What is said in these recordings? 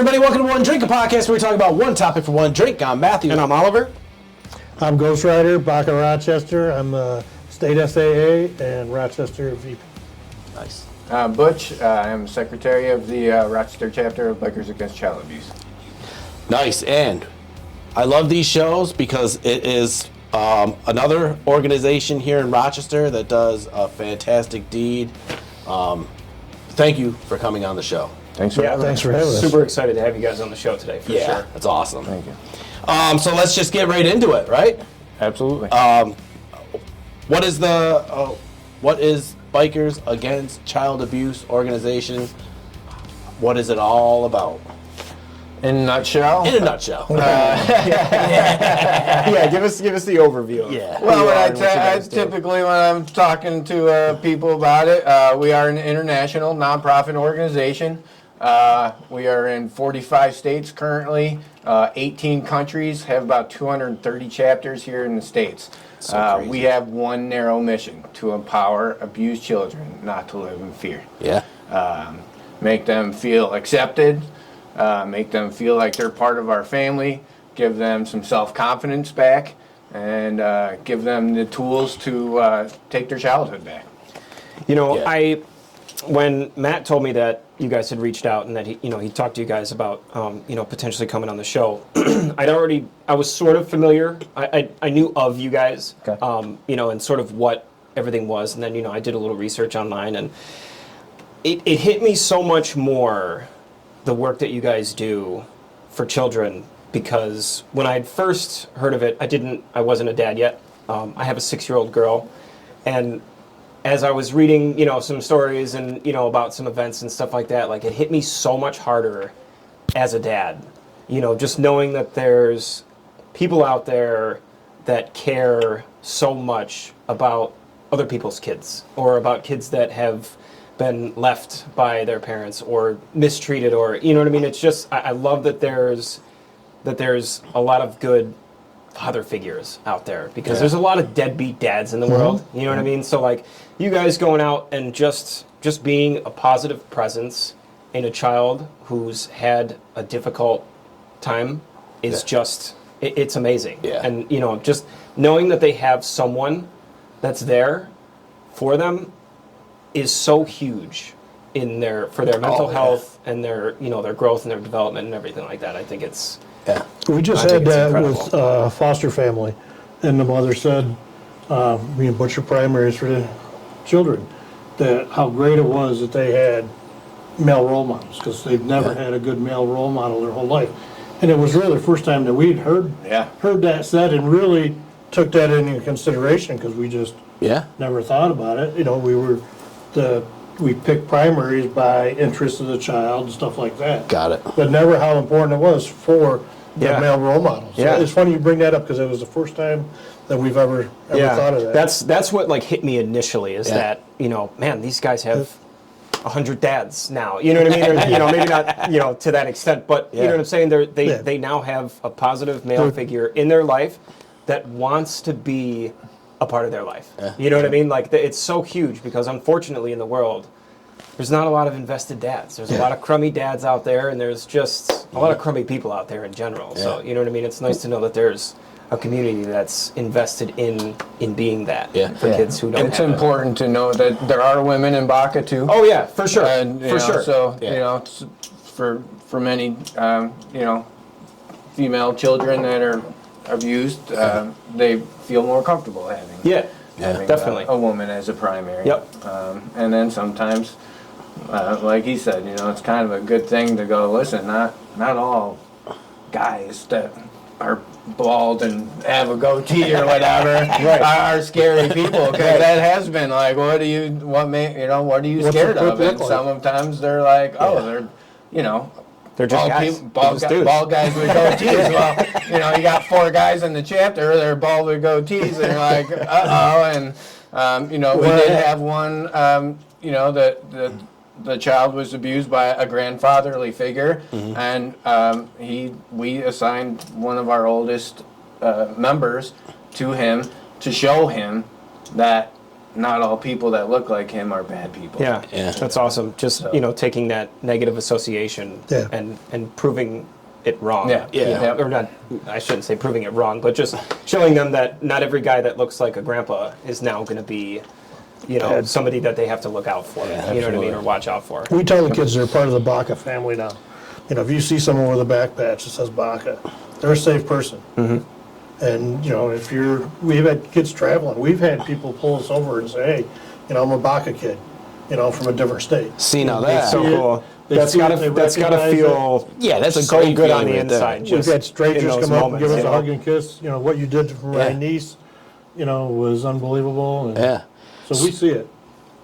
everybody. Welcome to One Drink, a podcast where we talk about one topic for one drink. I'm Matthew. And I'm Oliver. I'm Ghost Rider, B.A.C.A Rochester. I'm State SAA and Rochester VP. Nice. Butch, I'm Secretary of the Rochester chapter of Bikers Against Childabuse. Nice. And I love these shows because it is another organization here in Rochester that does a fantastic deed. Thank you for coming on the show. Thanks for having us. Super excited to have you guys on the show today, for sure. That's awesome. Thank you. So let's just get right into it, right? Absolutely. What is Bikers Against Child Abuse organization? What is it all about? In a nutshell? In a nutshell. Yeah, give us the overview. Well, typically when I'm talking to people about it, we are an international nonprofit organization. We are in 45 states currently, 18 countries, have about 230 chapters here in the States. We have one narrow mission: to empower abused children not to live in fear. Yeah. Make them feel accepted, make them feel like they're part of our family, give them some self-confidence back, and give them the tools to take their childhood back. You know, when Matt told me that you guys had reached out and that he talked to you guys about potentially coming on the show, I was sort of familiar. I knew of you guys, Okay. And sort of what everything was, and then I did a little research online, and it hit me so much more the work that you guys do for children, because when I had first heard of it, I wasn't a dad yet. I have a 6-year-old girl, and as I was reading, some stories and, about some events and stuff like that, like, it hit me so much harder as a dad, just knowing that there's people out there that care so much about other people's kids, or about kids that have been left by their parents or mistreated, or, you know what I mean? It's just, I love that there's a lot of good father figures out there, because there's a lot of deadbeat dads in the world, you know what I mean? So, like, you guys going out and just being a positive presence in a child who's had a difficult time is just, it's amazing. Yeah. And, just knowing that they have someone that's there for them is so huge for their mental health and their, their growth and their development and everything like that. I think it's... Yeah. We just had that with a foster family, and the mother said, me and Butch are primaries for the children, that how great it was that they had male role models, because they've never had a good male role model their whole life. And it was really the first time that we'd heard that said and really took that into consideration, because we just never thought about it. We picked primaries by interest of the child and stuff like that. Got it. But never how important it was for the male role models. So it's funny you bring that up, because it was the first time that we've ever thought of that. That's what, like, hit me initially, is that, man, these guys have 100 dads now. You know what I mean? Or, maybe not, to that extent, but you know what I'm saying? They now have a positive male figure in their life that wants to be a part of their life. You know what I mean? Like, it's so huge, because unfortunately in the world, there's not a lot of invested dads. There's a lot of crummy dads out there, and there's just a lot of crummy people out there in general. So, you know what I mean? It's nice to know that there's a community that's invested in being that for kids who don't. It's important to know that there are women in B.A.C.A too. Oh yeah, for sure. And, sure. So it's for many female children that are abused, they feel more comfortable having definitely a woman as a primary. Yep. And then sometimes, like he said, it's kind of a good thing to go, listen, not all guys that are bald and have a goatee or whatever are scary people, because that has been like, what are you scared of? And sometimes they're like, they're just bald guys with goatees. Well, you got 4 guys in the chapter, they're bald with goatees, and you're like, and we did have one, the child was abused by a grandfatherly figure, and we assigned one of our oldest members to him to show him that not all people that look like him are bad people. Yeah, Yeah. that's awesome. Just taking that negative association Yeah. and proving it wrong. Yeah. you know, Yeah. Or not. I shouldn't say proving it wrong, but just showing them that not every guy that looks like a grandpa is now going to be, somebody that they have to look out for. You know what I mean, absolutely. or watch out for. We tell the kids they're part of the B.A.C.A family now. If you see someone with a back patch that says B.A.C.A, they're a safe person. And, we've had kids traveling. We've had people pull us over and say, hey, I'm a B.A.C.A kid, from a different state. See, now They that. So see it, cool. they That's see it, gotta they feel recognize Yeah, that's a so great good on feeling the right there. inside. We've Just had in strangers those come up and moments, give us you a know? hug and kiss. What you did for my Yeah. niece, was unbelievable. And Yeah. so we see it.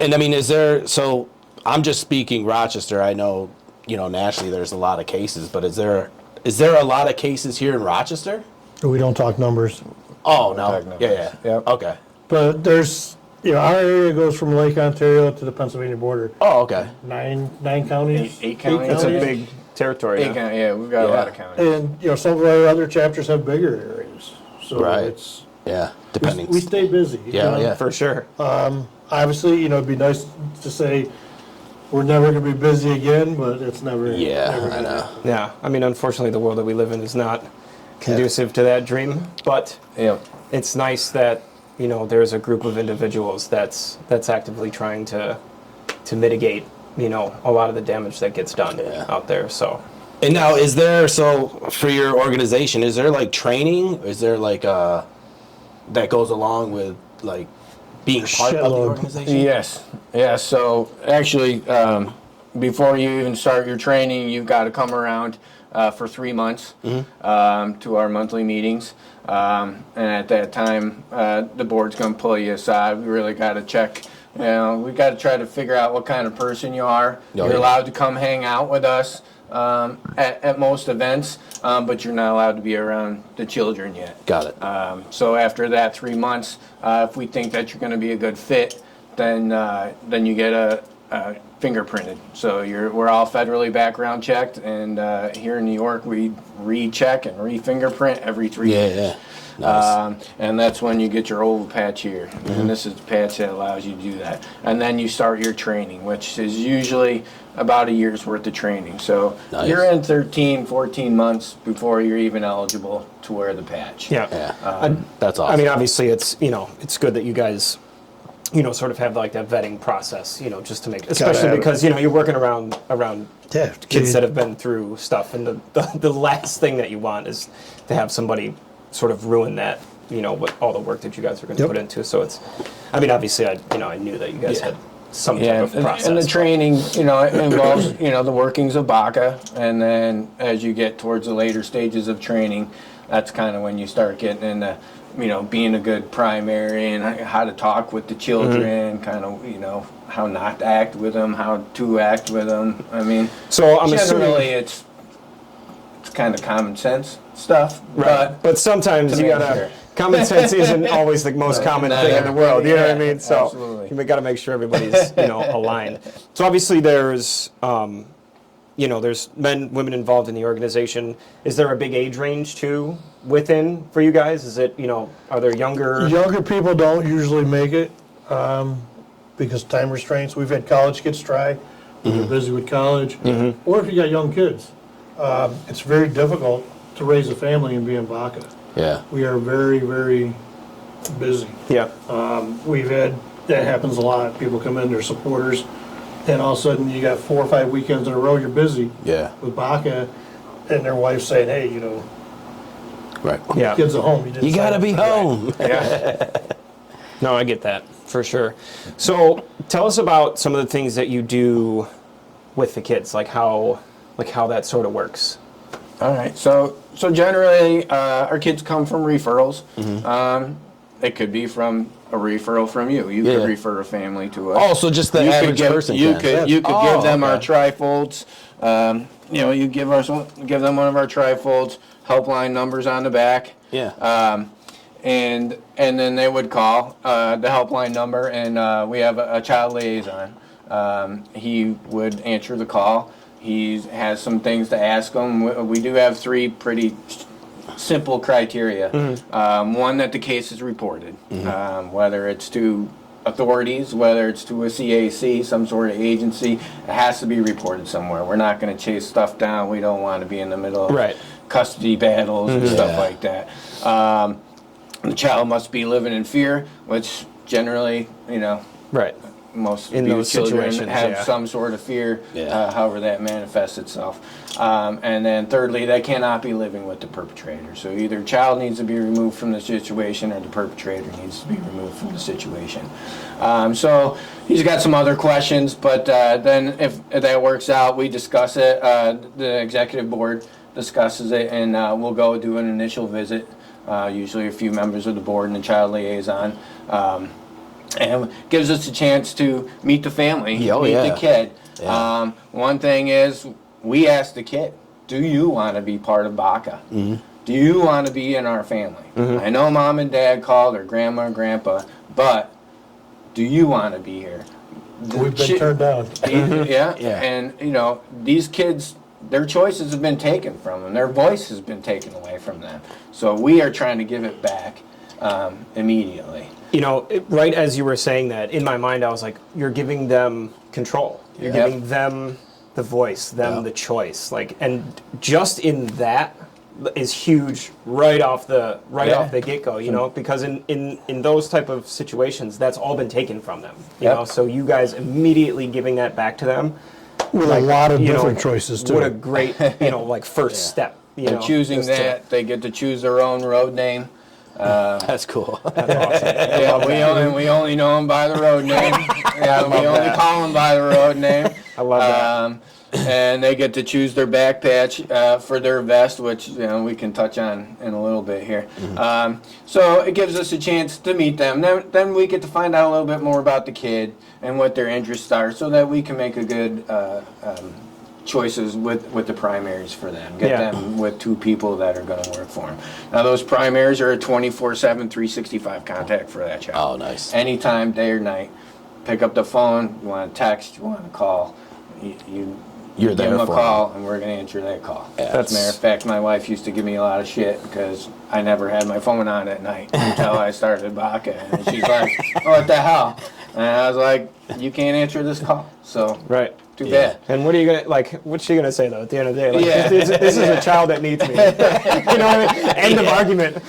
And I mean, so I'm just speaking Rochester. I know, nationally there's a lot of cases, but is there a lot of cases here in Rochester? We don't talk numbers. Oh, no. talk numbers. Yeah. Yep. Okay. But there's, our area goes from Lake Ontario to the Pennsylvania border. Oh, okay. Nine counties. Eight counties. It's a big territory. Yeah, we've got a lot of counties. And, some of our other chapters have bigger areas. So Right. Yeah. Depending. we stay busy. Yeah, yeah. For sure. Obviously, it'd be nice to say we're never going to be busy again, but it's never. Yeah, never I gonna know. happen. Yeah, I mean, unfortunately, the world that we live in is not conducive to that dream. But Yeah. it's nice that there's a group of individuals that's actively trying to mitigate a lot of the damage that gets done out there. So And now, for your organization, is there like training? Is there like that goes along with like being part of the Shitload. organization? Yes. Yeah. So actually, before you even start your training, you've got to come around for 3 months to our monthly meetings. And at that time, the board's going to pull you aside. We really got to check. We got to try to figure out what kind of person you are. Yeah. You're allowed to come hang out with us at most events, but you're not allowed to be around the children yet. Got it. So after that 3 months, if we think that you're going to be a good fit, then you get a fingerprinted. So we're all federally background checked, and here in New York we recheck and re-fingerprint every 3 years. Yeah. Nice. And that's when you get your oval patch here. And this is the patch that allows you to do that. And then you start your training, which is usually about a year's worth of training. So Nice. you're in 13, 14 months before you're even eligible to wear the patch. yeah, That's awesome. I mean, obviously, it's it's good that you guys sort of have like that vetting process, just to make, especially have it. because you're working around Yeah. kids that have been through stuff, and the last thing that you want is to have somebody sort of ruin that, what all the work that you guys are going to Yep. put into. So it's, I mean, obviously, I knew that you guys had some type Yeah, of process. and the training, it involves, the workings of B.A.C.A, and then as you get towards the later stages of training, that's kind of when you start getting into, being a good primary and how to talk with the children, kind of, how not to act with them, how to act with them. I mean, So I'm generally assuming, it's kind of common sense stuff, right? But sometimes to you be gotta. sure. Common sense isn't always the most common thing in the world. You know what I mean? So Absolutely. we got to make sure everybody's aligned. So obviously there's there's men, women involved in the organization. Is there a big age range too within for you guys? Is it are there younger? Younger people don't usually make it because time restraints. We've had college kids try when they're busy with college, or if you got young kids. It's very difficult to raise a family and be in B.A.C.A. yeah. We are very, very busy. Yeah. We've had, that happens a lot. People come in, they're supporters, and all of a sudden you got 4 or 5 weekends in a row, you're busy Yeah. with B.A.C.A, and their wife's saying, hey, Right. Yeah. kids at home. You gotta be home. No, I get that for sure. So tell us about some of the things that you do with the kids, like how that sort of works. All right. So generally, our kids come from referrals. It could be from a referral from you. You Yeah. could refer a family to us. Oh, so just the average person You can. could you could Oh, give them our okay. trifolds. You give them one of our trifolds. Helpline numbers on the back. Yeah. And then they would call the helpline number, and we have a child liaison. He would answer the call. He has some things to ask them. We do have 3 pretty simple criteria. One, that the case is reported, whether it's to authorities, whether it's to a CAC, some sort of agency. It has to be reported somewhere. We're not going to chase stuff down. We don't want to be in the middle of custody battles and stuff like that. The child must be living in fear, which generally, most in those children situations have some sort of fear, however that manifests itself. And then thirdly, they cannot be living with the perpetrator. So either child needs to be removed from the situation or the perpetrator needs to be removed from the situation. So he's got some other questions, but then if that works out, we discuss it. The executive board discusses it, and we'll go do an initial visit, usually a few members of the board and the child liaison. And gives us a chance to meet the family, meet the kid. Yeah. One thing is, we ask the kid, do you want to be part of BACA? Mm-hmm. Do you want to be in our family? Mm-hmm. I know mom and dad called, or grandma and grandpa, but do you want to be here? We've been turned down. Yeah, and these kids, their choices have been taken from them. Their voice has been taken away from them. So we are trying to give it back immediately. Right as you were saying that, in my mind I was like, you're giving them control. You're giving them the voice, them the choice. And just in that is huge right off the get-go, because in those type of situations, that's all been taken from them. You know, so you guys immediately giving that back to them with a lot of different choices too. What a great, first step. They're choosing that. They get to choose their own road name. That's cool. That's awesome. We only know them by the road name. We only call them by the road name. I love that. And they get to choose their back patch for their vest, which we can touch on in a little bit here. Mm-hmm. So it gives us a chance to meet them. Then we get to find out a little bit more about the kid and what their interests are, so that we can make a good choices with the primaries for them. Get them with two people that are going to work for them. Now those primaries are a 24/7, 365 contact for that child. Oh, nice. Anytime, day or night. Pick up the phone. You want to text. You want to call. You're give there them a for call, and we're going to answer that call. Yeah, As a matter of fact, my wife used to give me a lot of shit because I never had my phone on at night until I started BACA. And she's like, "Oh, what the hell?" And I was like, "You can't answer this call." So too bad. And what are you gonna what's she gonna say though at the end of the day? This is a child that needs me. You know what I mean? End of argument.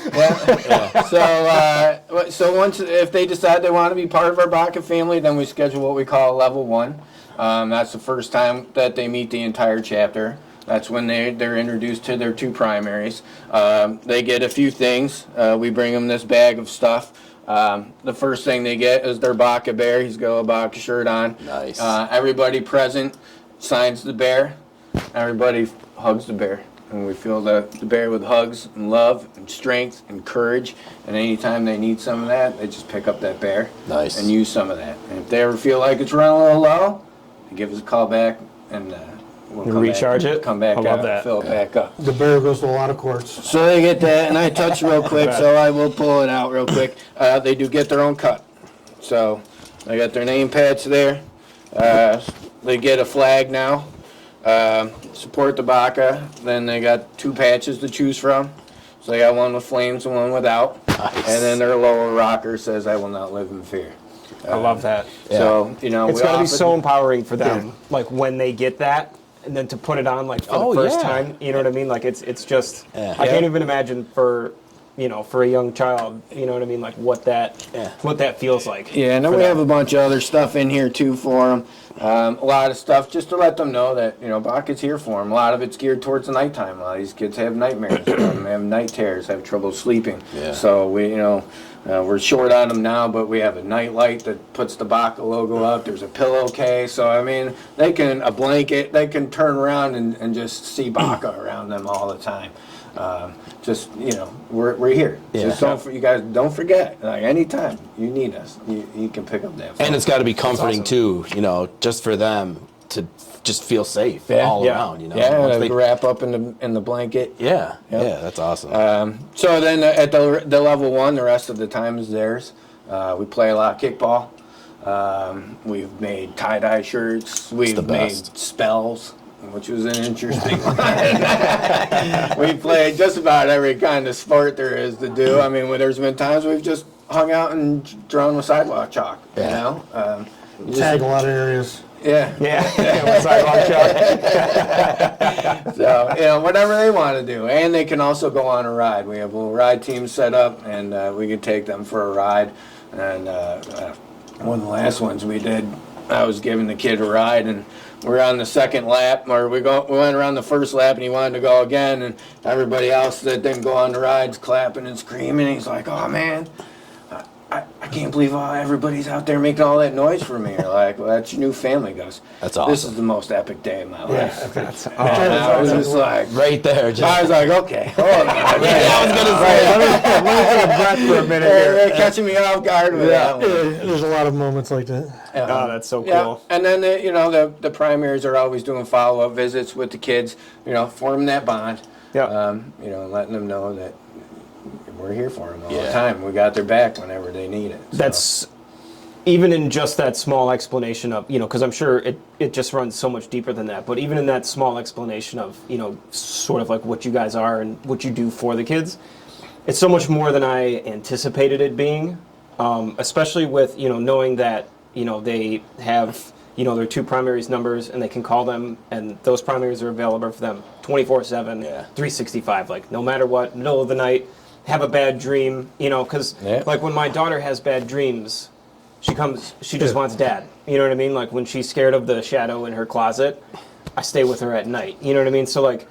So once if they decide they want to be part of our BACA family, then we schedule what we call level 1. That's the first time that they meet the entire chapter. That's when they're introduced to their two primaries. They get a few things. We bring them this bag of stuff. The first thing they get is their BACA bear. He's got a BACA shirt on. Nice. Everybody present signs the bear. Everybody hugs the bear. And we fill the bear with hugs and love and strength and courage. And anytime they need some of that, they just pick up that bear and use some of that. And if they ever feel like it's running a little low, they give us a call back and we'll come back out, fill it back up. The bear goes to a lot of courts. So they get that, and I touch real quick, so I will pull it out real quick. They do get their own cut. So they got their name patch there. They get a flag now. Support the BACA. Then they got 2 patches to choose from. So they got one with flames and one without. Nice. And then their lower rocker says, "I will not live in fear." I love that. So, it's got to be so empowering for them, when they get that, and then to put it on, for the first time, you know what I mean? It's just, I can't even imagine for a young child, you know what I mean? What that feels like. Yeah, and then we have a bunch of other stuff in here, too, for them. A lot of stuff just to let them know that, BACA's here for them. A lot of it's geared towards the nighttime. A lot of these kids have nightmares. They have night terrors, have trouble sleeping. Yeah. So, we're short on them now, but we have a night light that puts the BACA logo up. There's a pillowcase. So, a blanket, they can turn around and just see BACA around them all the time. We're here. Yeah. Just you guys don't forget. Anytime you need us, you can pick up that phone. And it's got to be comforting too, just for them to just feel safe all around. Yeah, they wrap up in the blanket. Yeah, that's awesome. So then at the level 1, the rest of the time is theirs. We play a lot of kickball. We've made tie-dye shirts. We've made spells. which was an interesting one. We played just about every kind of sport there is to do. I mean, there's been times we've just hung out and drawn with sidewalk chalk, you know? Tag a lot of areas. Yeah. Yeah. So, you know, whatever they want to do. And they can also go on a ride. We have a little ride team set up, and we can take them for a ride. And one of the last ones we did, I was giving the kid a ride, and we're on the second lap, or we went around the first lap, and he wanted to go again, and everybody else that didn't go on the ride's clapping and screaming. He's like, "Oh man, I can't believe everybody's out there making all that noise for me." You're like, "Well, that's your new family, Gus." That's awesome. This is the most epic day of my life. Yeah, that's And I was just like, Right there. I was like, okay, hold on. I was gonna say. Let me take a breath for a minute They're catching me off guard with that one. There's a lot of moments like that. Oh, that's so cool. Yeah, and then the primaries are always doing follow-up visits with the kids. You know, forming that bond. Yeah. You know, letting them know that we're here for them all the Yeah. time. We got their back whenever they need it. So. That's even in just that small explanation of, you know, because I'm sure it just runs so much deeper than that. But even in that small explanation of, you know, sort of like what you guys are and what you do for the kids, it's so much more than I anticipated it being. Especially with, you know, knowing that, you know, they have, you know, their two primaries numbers and they can call them, and those primaries are available for them 24/7, 365, like no matter what, middle of the night, have a bad dream, you know, because like when my daughter has bad dreams, she just wants dad. You know what I mean? Like when she's scared of the shadow in her closet, I stay with her at night. You know what I mean? So like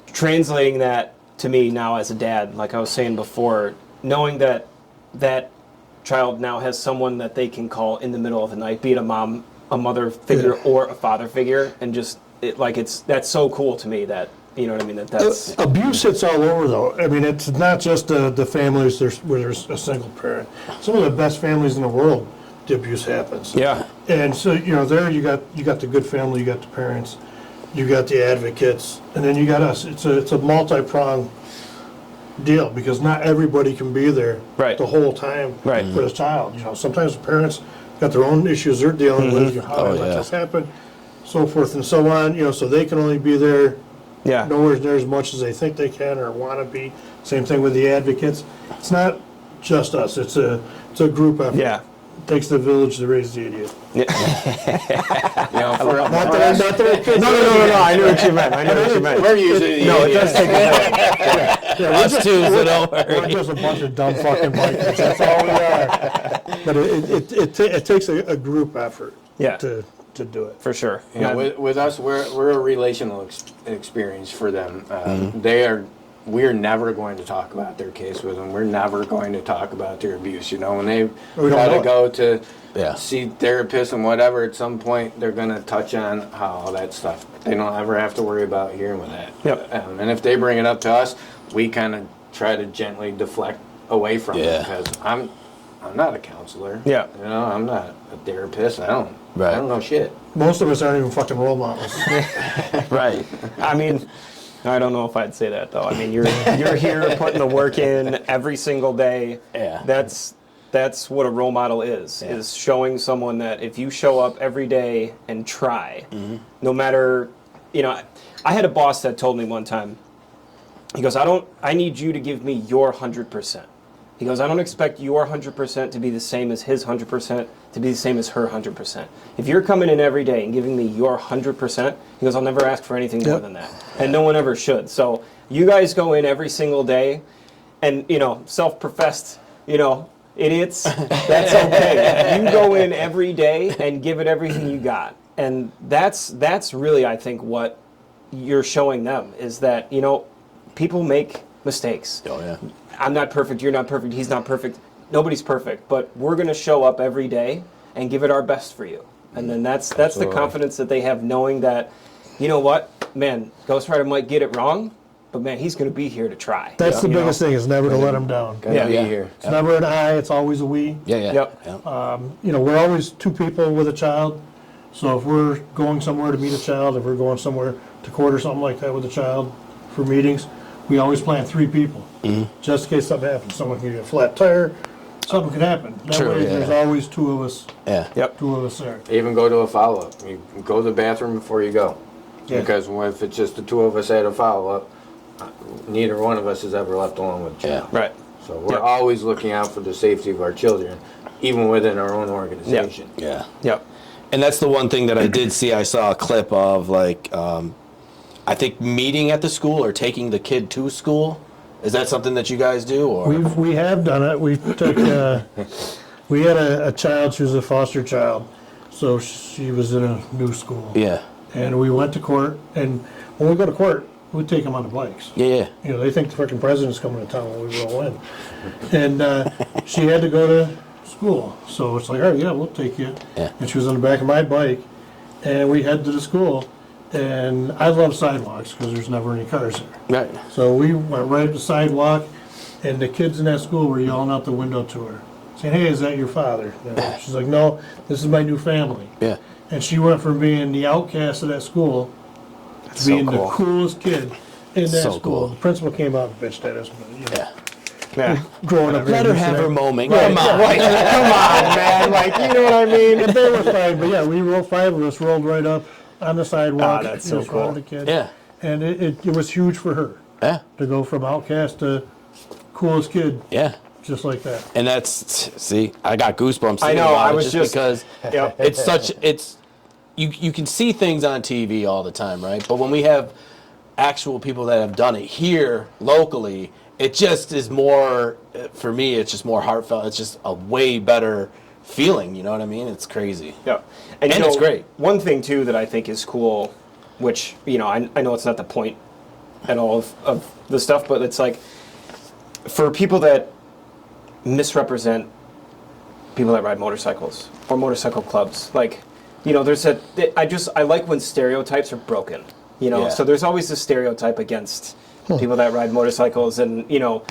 translating that to me now as a dad, like I was saying before, knowing that that child now has someone that they can call in the middle of the night, be it a mom, a mother figure, or a father figure, and just that's so cool to me that, you know what I mean, that's Abuse hits all over, though. I mean, it's not just the families where there's a single parent. Some of the best families in the world, the abuse happens. yeah, And so, you know, there you got the good family, you got the parents, you got the advocates, and then you got us. It's a multi-pronged deal, because not everybody can be there Right. the whole time Right. for the child. You know, sometimes the parents got their own issues they're dealing with. You know, how did let this happen, so forth and so on. You know, so they can only be there yeah, nowhere near as much as they think they can or want to be. Same thing with the advocates. It's not just us. It's a group effort. yeah. It takes the village to raise the idiot. You know, for Not that No, I knew what you meant. we're usually No, it does take Us too, so don't we're worry. just a bunch of dumb fucking bikers. That's all we are. But it takes a group effort Yeah. to do it. for sure. You know, with us, we're a relational experience for them. We're never going to talk about their case with them. We're never going to talk about their abuse. You know, when they don't try know to it. go to Yeah. see therapists and whatever, at some point they're going to touch on how all that stuff. They don't ever have to worry about hearing with that. Yep. And if they bring it up to us, we kind of try to gently deflect away from it, Yeah. because I'm not a counselor. Yeah. You know, I'm not a therapist. I don't know shit. Most of us aren't even fucking role models. Right. I mean, I don't know if I'd say that though. I mean, you're here putting the work in every single day. Yeah. That's what a role model is showing someone that if you show up every day and try, no matter, you know, I had a boss that told me one time, he goes, I need you to give me your 100%. He goes, I don't expect your 100% to be the same as his 100%, to be the same as her 100%. If you're coming in every day and giving me your 100%, he goes, I'll never ask for anything more than that. And no one ever should. So you guys go in every single day and, you know, self-professed, you know, idiots, that's okay. You go in every day and give it everything you got. And that's really, I think, what you're showing them, is that, you know, people make mistakes. Oh, yeah. I'm not perfect, you're not perfect, he's not perfect, nobody's perfect, but we're going to show up every day and give it our best for you. And then that's the confidence that they have, knowing that, you know what, man, Ghost Rider might get it wrong, but man, he's going to be here to try. That's the You know? biggest thing, is never to let them down. Gotta be Yeah. here. It's never an I, it's always a we. Yeah. Yep. You know, we're always two people with a child. So if we're going somewhere to meet a child, if we're going somewhere to court or something like that with a child for meetings, we always plan 3 people, just in case something happens. Someone can get a flat tire, something could happen. That True, way, yeah. there's always 2 of us, Yeah. Yep. 2 of us there. Even go to a follow-up. You go to the bathroom before you go. Yeah. Because if it's just the two of us at a follow-up, neither one of us is ever left alone with a child. Right. So we're always looking out for the safety of our children, even within our own organization. Yeah. Yep. And that's the one thing that I did see. I saw a clip of like, I think meeting at the school or taking the kid to school. Is that something that you guys do? Or We have done it. We took we had a child. She was a foster child, so she was in a new school. yeah, And we went to court. And when we go to court, we take them on the bikes. yeah. You know, they think the freaking president's coming to town when we roll in. And she had to go to school, so it's like, all right, yeah, we'll take you. Yeah. And she was on the back of my bike, and we head to the school. And I love sidewalks because there's never any cars there. Right. So we went right up the sidewalk, and the kids in that school were yelling out the window to her, saying, "Hey, is that your father?" And she's like, "No, this is my new family." Yeah. And she went from being the outcast of that school to being so cool. the coolest kid in that So school. cool. The principal came out and bitched at us. But, you know, Yeah. Yeah. growing up, Let her have her moment. Come on. Come on, man. Like, you know what I mean? And they were fine, but yeah, we rolled, 5 of us rolled right up on the sidewalk. that's you know, so for all cool. the kids. Yeah. And it was huge for her Yeah. to go from outcast to coolest kid, Yeah. just like that. And that's, see, I got goosebumps. I thinking know, about I it was just- because Yep. it's such, you can see things on TV all the time, right? But when we have actual people that have done it here locally, it just is more, for me, it's just more heartfelt. It's just a way better feeling, you know what I mean? It's crazy. Yeah. And you it's great. One thing, too, that I think is cool, which, you know, I know it's not the point at all of the stuff, but it's like, for people that misrepresent people that ride motorcycles or motorcycle clubs, like, you know, I like when stereotypes are broken, you know? Yeah. So there's always this stereotype against people that ride motorcycles and, you know,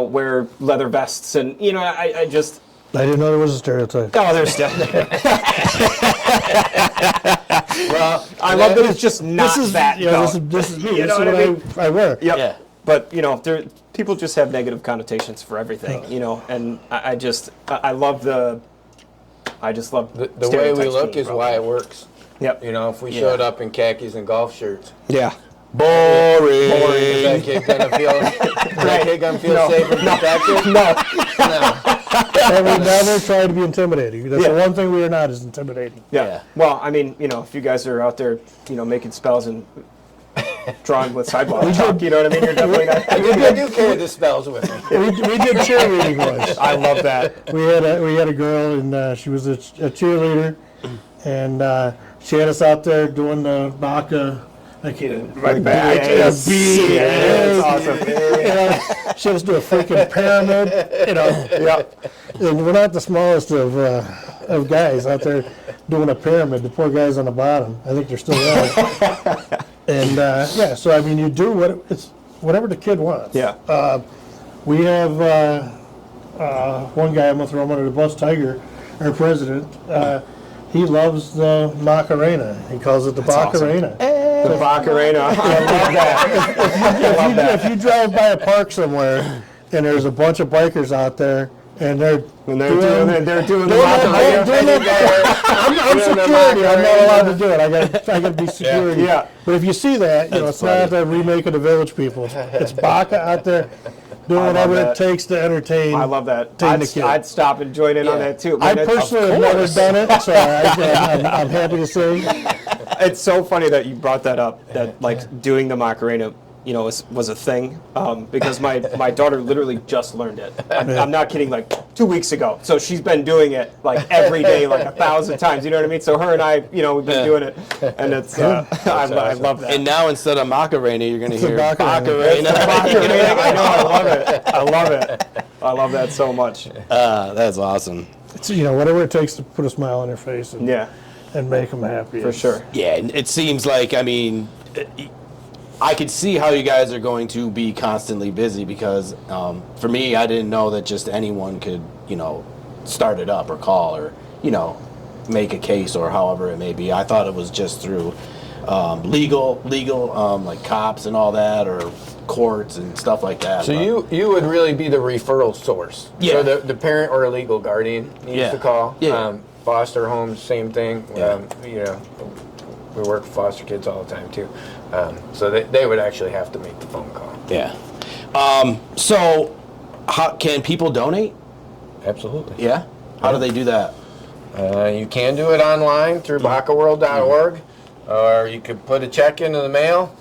wear leather vests and, you know, I just... I didn't know there was a stereotype. Oh, there's still. Well, I love that it's just not that. Yeah, though. this is me. You This know is what I mean? I wear. Yep. Yeah. But you know, people just have negative connotations for everything. You know, and I love the. I just love The way we stereotypes look being is broken. why it works. Yep. You know, if we Yeah. showed up in khakis and golf shirts, Yeah. Boring. is that kid gonna feel? Is that kid gonna feel safe and protected? No. And we never try to be intimidating. That's Yeah. the one thing we are not is intimidating. Yeah. Yeah. Well, I mean, you know, if you guys are out there, you know, making spells and drawing with sidewalk chalk, you know what I mean? You're definitely not. I do carry the spells with me. We did cheerleading once. I love that. We had a girl, and she was a cheerleader, and she had us out there doing the BACA. I can't. Like I can't be. Yeah, that's awesome. You know, she had us do a freaking pyramid. You know. Yeah. And we're not the smallest of guys out there doing a pyramid. The poor guys on the bottom. I think they're still there. And yeah, so I mean, you do whatever the kid wants. Yeah. We have one guy, I'm gonna throw him under the bus, Tiger, our president. He loves the Macarena. He calls it the Bacarena. The Macarena. I love that. If you drive by a park somewhere and there's a bunch of bikers out there and they're When they're doing the doing Macarena. I'm security. I'm not allowed to do it. I got to be security. Yeah. But if you see that, you know, it's not a remake of the Village People. It's B.A.C.A out there doing whatever that. it takes to entertain. I love that. Entertain the kid. I'd stop and join in on that too. I But personally have never done it, so I'm happy to say. It's so funny that you brought that up. That like doing the Macarena, you know, was a thing because my daughter literally just learned it. I'm not kidding. Like 2 weeks ago, so she's been doing it like every day, like 1,000 times. You know what I mean? So her and I, you know, we've been doing it, and it's I love that. And now instead of Macarena, you're going to hear Macarena. Macarena. I know, I love it. I love it. I love that so much. That's awesome. It's, you know, whatever it takes to put a smile on their face and, Yeah, and make them happy. for sure. Yeah, and it seems like, I mean, I could see how you guys are going to be constantly busy because for me, I didn't know that just anyone could, you know, start it up or call or, you know, make a case or however it may be. I thought it was just through legal, like cops and all that or courts and stuff like that. So but- you would really be the referral source. Yeah. So the parent or a legal guardian needs Yeah. to call. Yeah. Foster homes, same thing. Yeah. You know, We work with foster kids all the time too. So they would actually have to make the phone call. Yeah. So, how can people donate? Absolutely. Yeah. How do they do that? You can do it online through BACAworld.org, or you could put a check into the mail.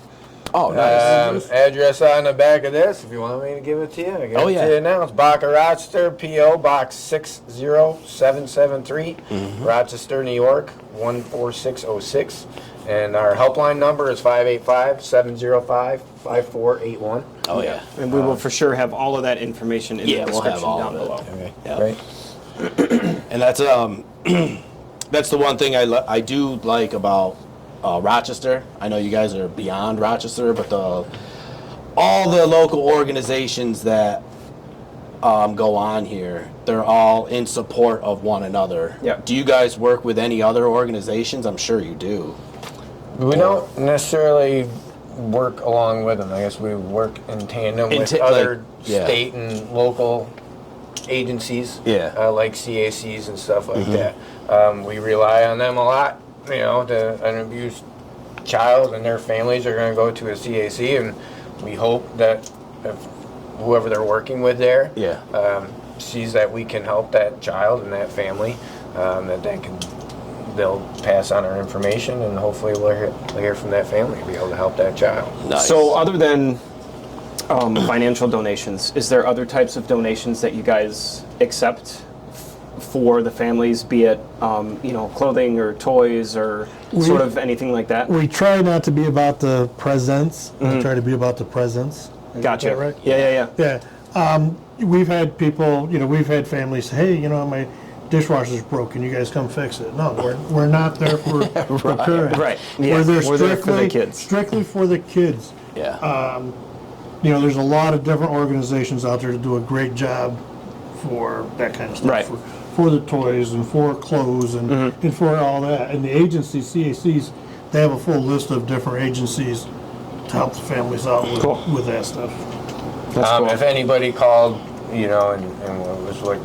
Oh, nice. Address on the back of this, if you want me to give it to you. I give it to you now. It's B.A.C.A, Rochester, P.O. Box 60773, Rochester, New York, 14606. And our helpline number is 585-705-5481. Oh, yeah. And we will for sure have all of that information in the Yeah, we'll have description all down of it. below. Okay, Yeah. great. And that's that's the one thing I do like about Rochester. I know you guys are beyond Rochester, but all the local organizations that go on here, they're all in support of one another. Yeah. Do you guys work with any other organizations? I'm sure you do. We don't necessarily work along with them. I guess we work in tandem with other state and local agencies, like CACs and stuff like that. We rely on them a lot. You know, an abused child and their families are going to go to a CAC, and we hope that if whoever they're working with there sees that we can help that child and that family, they'll pass on our information, and hopefully we'll hear from that family and be able to help that child. Nice. So other than financial donations, is there other types of donations that you guys accept for the families, be it clothing or toys or sort of anything like that? We try not to be about the presents. We try to be about the presents. Gotcha. Is that right? Yeah. Yeah. We've had people, we've had families say, hey, my dishwasher's broken. You guys come fix it. No, we're not there for parents. Right. We're there We're there for the kids. Strictly for the kids. Yeah. There's a lot of different organizations out there that do a great job for that kind of stuff. Right. For the toys and for clothes and for all that. And the agencies, CACs, they have a full list of different agencies to help the families out with that stuff. That's cool. If anybody called, and was like,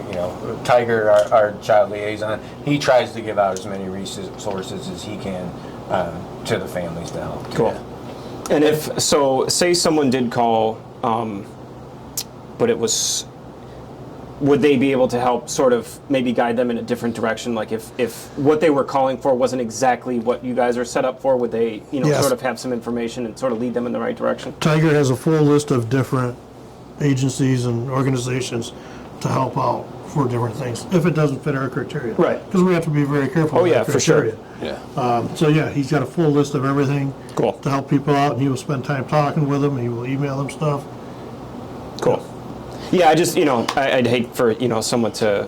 Tiger, our child liaison, he tries to give out as many resources as he can to the families to help. Cool. And say someone did call, but it was, would they be able to help sort of maybe guide them in a different direction? Like if what they were calling for wasn't exactly what you guys are set up for, would they, Yes. sort of have some information and sort of lead them in the right direction? Tiger has a full list of different agencies and organizations to help out for different things if it doesn't fit our criteria. Right. Because we have to be very careful. Oh, with yeah, our for sure. criteria. Yeah. He's got a full list of everything Cool. to help people out, and he will spend time talking with them, and he will email them stuff. Cool. Yeah, I just, I'd hate for, someone to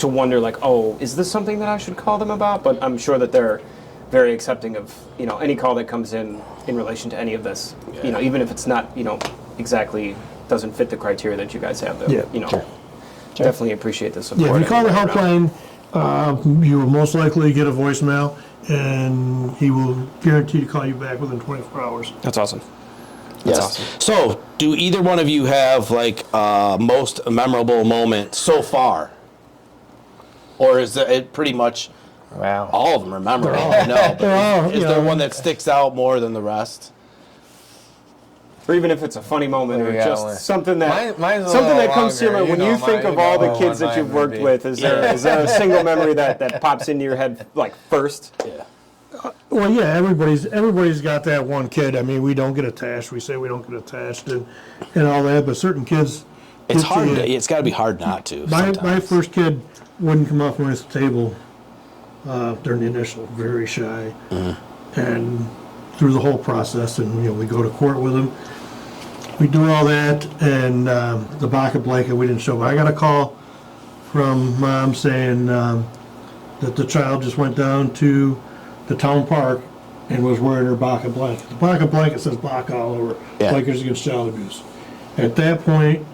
wonder like, oh, is this something that I should call them about? But I'm sure that they're very accepting of, any call that comes in relation to any of this. Yeah. Even if it's not, exactly doesn't fit the criteria that you guys have. Though, Yeah. Definitely appreciate the support. Yeah, if you call the anyway. helpline, you will most likely get a voicemail, and he will guarantee to call you back within 24 hours. That's awesome. Yes. That's awesome. So, do either one of you have like most memorable moment so far, or is it pretty much Wow. all of them are memorable? No, but is there one that sticks out more than the rest? Or even if it's a funny moment or Yeah, just well, something that mine's a something that little comes to your mind longer. when you think Mine, of all the what kids that mine you've would worked be. with. Is there a single memory that pops into your head like first? Yeah. Well, yeah, everybody's got that one kid. I mean, we don't get attached. We say we don't get attached and all that, but certain kids. It's get hard. you. It's got to be hard not to. My sometimes. first kid wouldn't come up when it's the table during the initial, very shy, and through the whole process, and we go to court with him. We do all that, and the B.A.C.A blanket we didn't show. But I got a call from mom saying that the child just went down to the town park and was wearing her B.A.C.A blanket. The B.A.C.A blanket says B.A.C.A all over. Yeah. Bikers Against Child Abuse. At that point,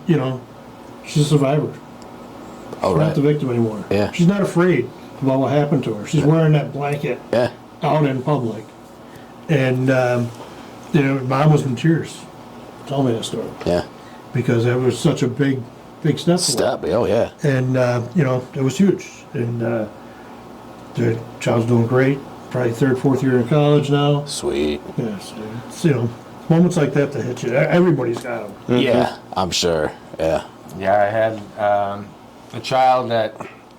she's a survivor. Oh, She's right. not the victim anymore. Yeah. She's not afraid about what happened to her. She's wearing that blanket Yeah. out in public. And, mom was in tears telling me that story Yeah. because that was such a big step. for her. Step. Oh, yeah. And, it was huge. And the child's doing great. probably third, fourth year in college now. Sweet. Yeah, so it's, moments like that to hit you. Everybody's got them. Yeah, I'm sure. Yeah. Yeah, I had a child that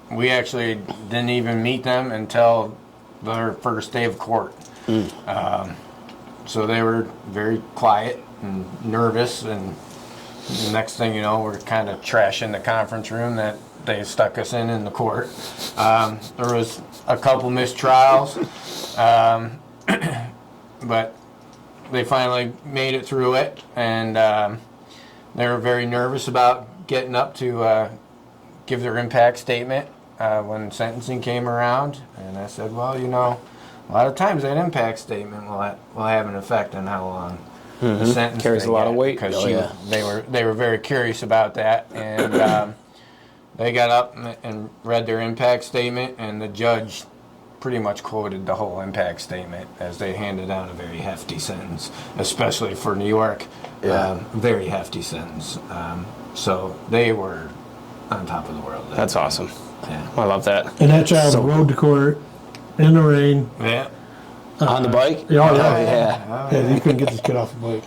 we actually didn't even meet them until their first day of court. So they were very quiet and nervous, and the next thing you know, we're kind of trashing the conference room that they stuck us in the court. There was a couple missed trials, but they finally made it through it, and they were very nervous about getting up to give their impact statement when sentencing came around. And I said, well, a lot of times that impact statement will have an effect on how long the sentence Carries a lot of weight. Because Oh, yeah. they were very curious about that, and they got up and read their impact statement, and the judge pretty much quoted the whole impact statement as they handed down a very hefty sentence, especially for New York. Very hefty sentence. So they were on top of the world. That's awesome. Yeah. I love that. And that child rode to court in the rain. Yeah. On the bike? Yeah, Yeah. Yeah, you couldn't get this kid off the bike.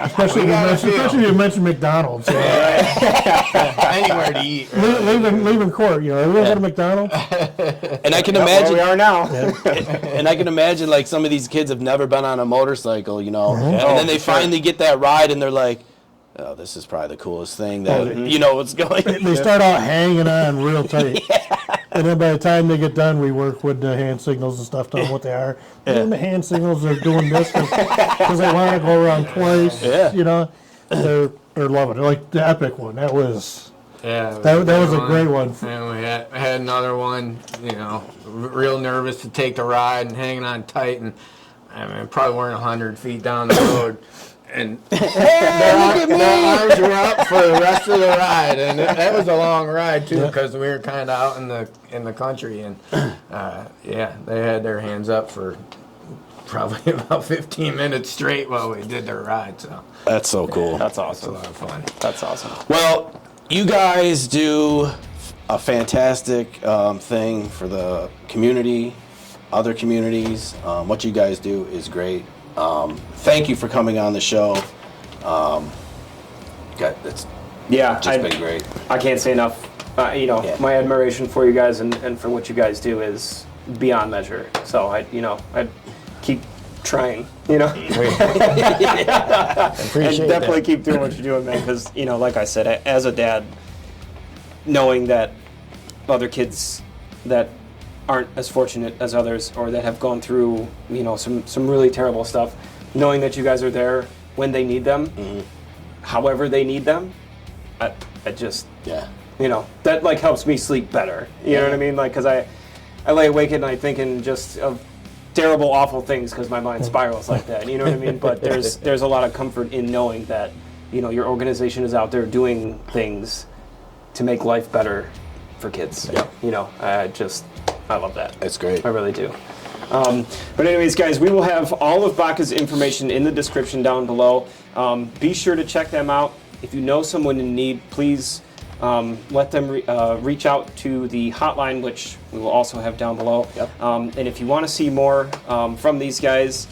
especially if you mention McDonald's. Anywhere to eat. Leaving court, everyone go to McDonald's. And I can Where imagine we are now. and I can imagine like some of these kids have never been on a motorcycle, and then they finally get that ride and they're like, oh, this is probably the coolest thing that what's going on. They start out hanging on real tight. And then by the time they get done, we work with the hand signals and stuff, tell them what they are. Doing the hand signals, they're doing this because they want to go around twice. Yeah. They're loving it. Like the epic one, that was Yeah, that was a great one. And we had another one, real nervous to take the ride and hanging on tight, and probably weren't 100 feet down the road. And their arms were up for the rest of the ride, and that was a long ride too, because we were kind of out in the country, and they had their hands up for probably about 15 minutes straight while we did their ride. So That's so cool. That's it's a awesome. lot of fun. That's awesome. Well, you guys do a fantastic thing for the community, other communities. What you guys do is great. Thank you for coming on the show. It's just been great. I can't say enough. My admiration for you guys and for what you guys do is beyond measure. So I keep trying, Appreciate and definitely keep doing what you're doing, man. Because like I said, as a dad, knowing that other kids that aren't as fortunate as others, or that have gone through some really terrible stuff, knowing that you guys are there when they need them, however they need them, I just that like helps me sleep better. You know what I mean? Like, because I lay awake at night thinking just of terrible, awful things because my mind spirals like that. You know what I mean? But there's a lot of comfort in knowing that your organization is out there doing things to make life better for kids. I love that. It's great. I really do. But anyways, guys, we will have all of B.A.C.A's information in the description down below. Be sure to check them out. If you know someone in need, please let them reach out to the hotline, which we will also have down below. Yep. And if you want to see more from these guys,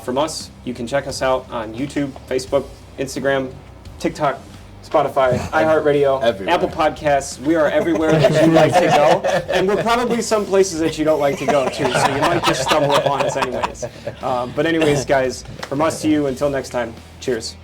from us, you can check us out on YouTube, Facebook, Instagram, TikTok, Spotify, iHeartRadio, Everywhere. Apple Podcasts. We are everywhere that you like to go. And we're probably some places that you don't like to go to, so you might just stumble upon us anyways. But anyways, guys, from us to you, until next time, cheers.